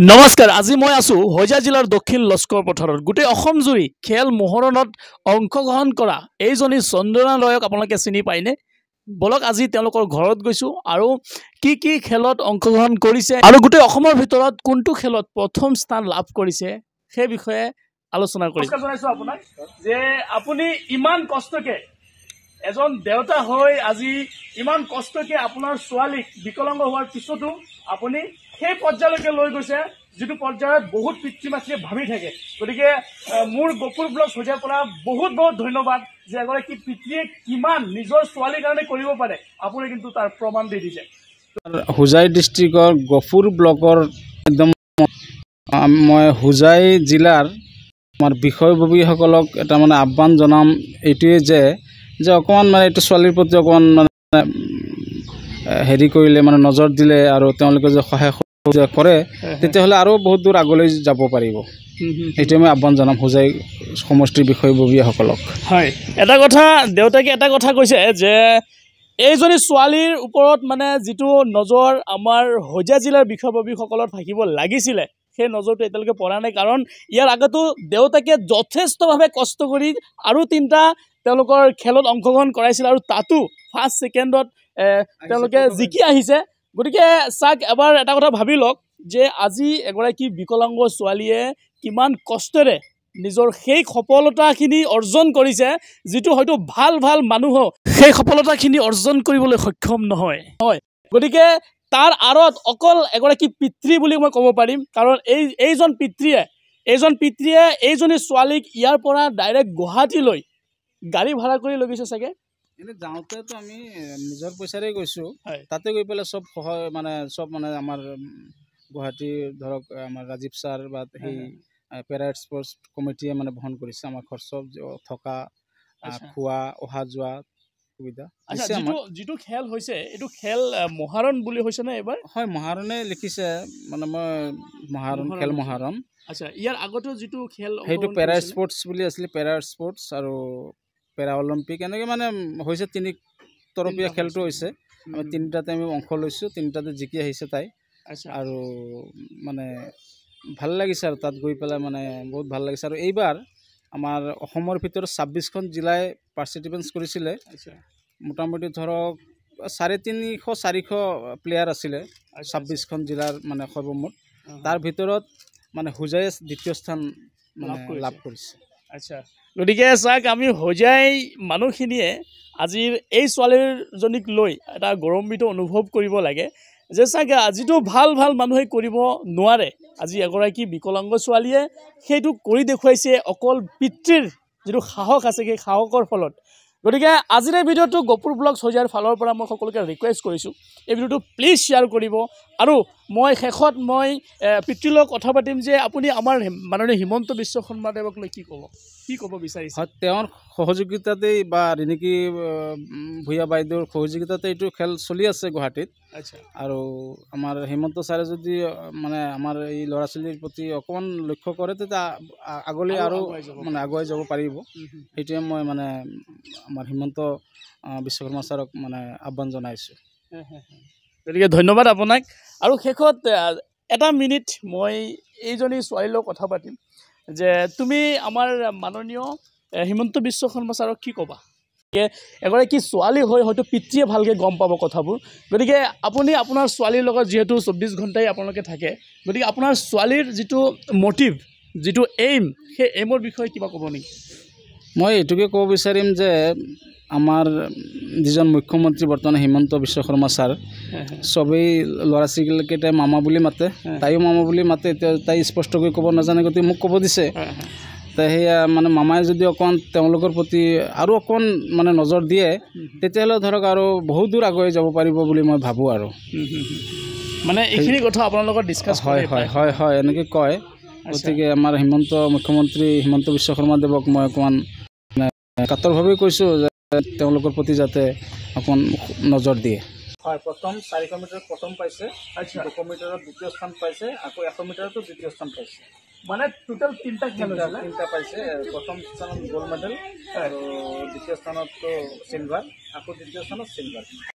নমস্কাৰ আজি মই আছো হইজা জিলাৰ দক্ষিণ লস্কৰ পথাৰত গোটেই অসম জুৰি খেল মহৰণত অংশগ্ৰহণ কৰা এইজনী চন্দনা ৰয়ক আপোনালোকে চিনি পায়নে বলক আজি তেওঁলোকৰ ঘৰত গৈছো আৰু কি খেলত অংশগ্ৰহণ কৰিছে আৰু গোটেই অসমৰ ভিতৰত কোনটো খেলত প্ৰথম স্থান লাভ কৰিছে সেই বিষয়ে আলোচনা কৰিম নমস্কাৰ জনাইছো আপোনাক যে আপুনি ইমান কষ্টকে এজন দেউতা হৈ আজি ইমান কষ্টকে আপোনাৰ ছোৱালীক বিকলাংগ হোৱাৰ পিছতো আপুনি সেই পৰ্যায়লৈকে লৈ গৈছে যেটো পৰ্যায়ত বহুত পিতৃ মাতৃয়ে ভাবি থাকে গতিকে মোৰ গপুৰ ব্লগ হোজাৰ পৰা বহুত ধন্যবাদ যে এগৰাকী পিতৃয়ে কিমান নিজৰ ছোৱালীৰ কাৰণে কৰিব পাৰে আপুনি কিন্তু তাৰ প্ৰমাণ দি দিছে হোজাই ডিস্ট্ৰিক্টৰ গপুৰ ব্লকৰ একদম মই হোজাই জিলাৰ আমাৰ বিষয়ববীসকলক এটা মানে আহ্বান জনাম এইটোৱে যে অকমান মানে এইটো ছোৱালীৰ প্ৰতি অকমান মানে হেৰি কৰিলে মানে নজৰ দিলে আৰু তেওঁলোকে যে সহায় কৰে তেতিয়াহ'লে আৰু বহুত দূৰ আগলৈ যাব পাৰিব এইটোৱে মই আহ্বান জনাম হোজাই সমষ্টিৰ বিষয়ববীসকলক হয় এটা কথা দেউতাকে এটা কথা কৈছে যে এইজনী ছোৱালীৰ ওপৰত মানে যেটো নজৰ আমাৰ হোজাই জিলাৰ বিষয়ববীসকলৰ থাকিব লাগিছিলে সেই নজৰটো এতিয়ালৈকে পৰা নাই কাৰণ ইয়াৰ আগতো দেউতাকে যথেষ্টভাৱে কষ্ট কৰি আৰু তিনটা তেওঁলোকৰ খেলত অংশগ্ৰহণ কৰাইছিল আৰু তাতো ফাৰ্ষ্ট সেকেন্ডত তেওঁলোকে জিকি আহিছে গতিকে সাক এবাৰ এটা কথা ভাবি লওক যে আজি এগৰাকী বিকলাংগ ছোৱালীয়ে কিমান কষ্টৰে নিজৰ সেই সফলতাখিনি অৰ্জন কৰিছে যেটো হয়তো ভাল মানুহ সেই সফলতাখিনি অৰ্জন কৰিবলৈ সক্ষম নহয় হয় গতিকে তাৰ আৰত অকল এগৰাকী পিতৃ বুলি মই ক'ব পাৰিম কাৰণ এইজন পিতৃয়ে এইজনী ছোৱালীক ইয়াৰ পৰা ডাইৰেক্ট গুৱাহাটীলৈ গাড়ী ভাড়া কৰি লৈ গৈছে চাগে এনে যাওঁতেতো আমি নিজৰ পইচাৰে গৈছো তাতে গৈ পেলাই সব মানে আমাৰ গুৱাহাটীৰ ধৰক আমাৰ ৰাজীৱ ছাৰ বা সেই পেৰা স্পৰ্টছ কমিটিয়ে মানে বহন কৰিছে আমাৰ খৰচ থকা খোৱা অহা যোৱা সুবিধা যেটো খেল হৈছে এইটো খেল মহাৰণ বুলি হৈছে না এবাৰ হয় মহাৰণে লিখিছে মানে মই খেল মহাৰণ আচ্ছা ইয়াৰ আগতে যেটো খেল সেইটো পেৰা স্পৰ্টছ বুলি আছিল পেৰা স্পৰ্টছ আৰু পেৰা অলিম্পিক এনেকৈ মানে হৈছে তিনি তৰপীয়া খেলটো হৈছে আমি তিনিটাতে আমি অংশ লৈছোঁ তিনিটাতে জিকি আহিছে তাই আৰু মানে ভাল লাগিছে আৰু তাত গৈ পেলাই মানে বহুত ভাল লাগিছে আৰু এইবাৰ আমাৰ অসমৰ ভিতৰত 26খন জিলাই পাৰ্টিচিপেট কৰিছিলে মোটামুটি ধৰক 350-400 প্লেয়াৰ আছিলে 26খন জিলাৰ মানে সৰ্বমুঠ তাৰ ভিতৰত মানে হোজাই দ্বিতীয় স্থান লাভ কৰিছে আচ্ছা গতিকে চাক আমি হোজাই মানুহখিনিয়ে আজিৰ এই ছোৱালীজনীক লৈ এটা গৌৰৱান্বিত অনুভৱ কৰিব লাগে যে চাগে আজিতো ভাল মানুহে কৰিব নোৱাৰে আজি এগৰাকী বিকলাংগ ছোৱালীয়ে সেইটো কৰি দেখুৱাইছে অকল পিতৃৰ যেটো সাহস আছে সেই সাহসৰ ফলত গতিকে আজিৰ এই ভিডিঅ'টো গপুৰ ব্লগ হোজাৰ ফালৰ পৰা মই সকলোকে ৰিকুৱেষ্ট কৰিছোঁ এই ভিডিঅ'টো প্লিজ শ্বেয়াৰ কৰিব আৰু মই শেষত মই পিতৃৰ লগত কথা পাতিম যে আপুনি আমাৰ মাননীয় হিমন্ত বিশ্ব শৰ্মা দেৱক লৈ কি ক'ব বিচাৰিছে তেওঁৰ সহযোগিতাতেই বা ৰিণিকী ভূঞা বাইদেউৰ সহযোগিতাতে এইটো খেল চলি আছে গুৱাহাটীত আচ্ছা আৰু আমাৰ হিমন্ত ছাৰে যদি মানে আমাৰ এই ল'ৰা ছোৱালীৰ প্ৰতি অকণমান লক্ষ্য কৰে তেতিয়া আগলৈ আৰু মানে আগুৱাই যাব পাৰিব সেইটোৱে মই মানে আমাৰ হিমন্ত বিশ্বকৰ্মা ছাৰক মানে আহ্বান জনাইছোঁ গতিকে ধন্যবাদ আপোনাক আৰু শেষত এটা মিনিট মই এইজনী ছোৱালীৰ লগত কথা পাতিম যে তুমি আমাৰ মাননীয় হিমন্ত বিশ্ব শৰ্মা ছাৰক কি ক'বা এগৰাকী ছোৱালী হৈ হয়তো পিতৃয়ে ভালকৈ গম পাব কথাবোৰ গতিকে আপুনি আপোনাৰ ছোৱালীৰ লগত যিহেতু 24 ঘণ্টাই আপোনালোকে থাকে গতিকে আপোনাৰ ছোৱালীৰ যিটো মটিভ যিটো এইম সেই এইমৰ বিষয়ে কিবা ক'ব নেকি মই এইটোকে ক'ব বিচাৰিম যে আমাৰ যিজন মুখ্যমন্ত্ৰী বৰ্তমান হিমন্ত বিশ্ব শৰ্মা ছাৰ চবেই ল'ৰা ছোৱালীকেইটাই মামা বুলি মাতে তাইও মামা বুলি মাতে এতিয়া তাই স্পষ্টকৈ ক'ব নাজানে গতিকে মোক ক'ব দিছে তাই সেয়া মানে মামাই যদি অকণ তেওঁলোকৰ প্ৰতি আৰু অকণ মানে নজৰ দিয়ে তেতিয়াহ'লে ধৰক আৰু বহুত দূৰ আগুৱাই যাব পাৰিব বুলি মই ভাবোঁ আৰু মানে এইখিনি কথা আপোনাৰ লগত ডিছকাছ হয় এনেকৈ কয় গতিকে আমাৰ মুখ্যমন্ত্ৰী হিমন্ত বিশ্ব শৰ্মা দেৱক মই অকণমান কাতৰভাৱে কৈছোঁ যে তেওঁলোকৰ প্ৰতি যাতে অকণ নজৰ দিয়ে হয় প্ৰথম 400 মিটাৰত প্ৰথম পাইছে 200 মিটাৰত দ্বিতীয় স্থান পাইছে আকৌ 100 মিটাৰতো দ্বিতীয় স্থান পাইছে মানে টোটাল তিনটা পাইছে প্ৰথম স্থানত গোল্ড মেডেল আৰু দ্বিতীয় স্থানত চিলভাৰ আকৌ তৃতীয় স্থানত চিলভাৰ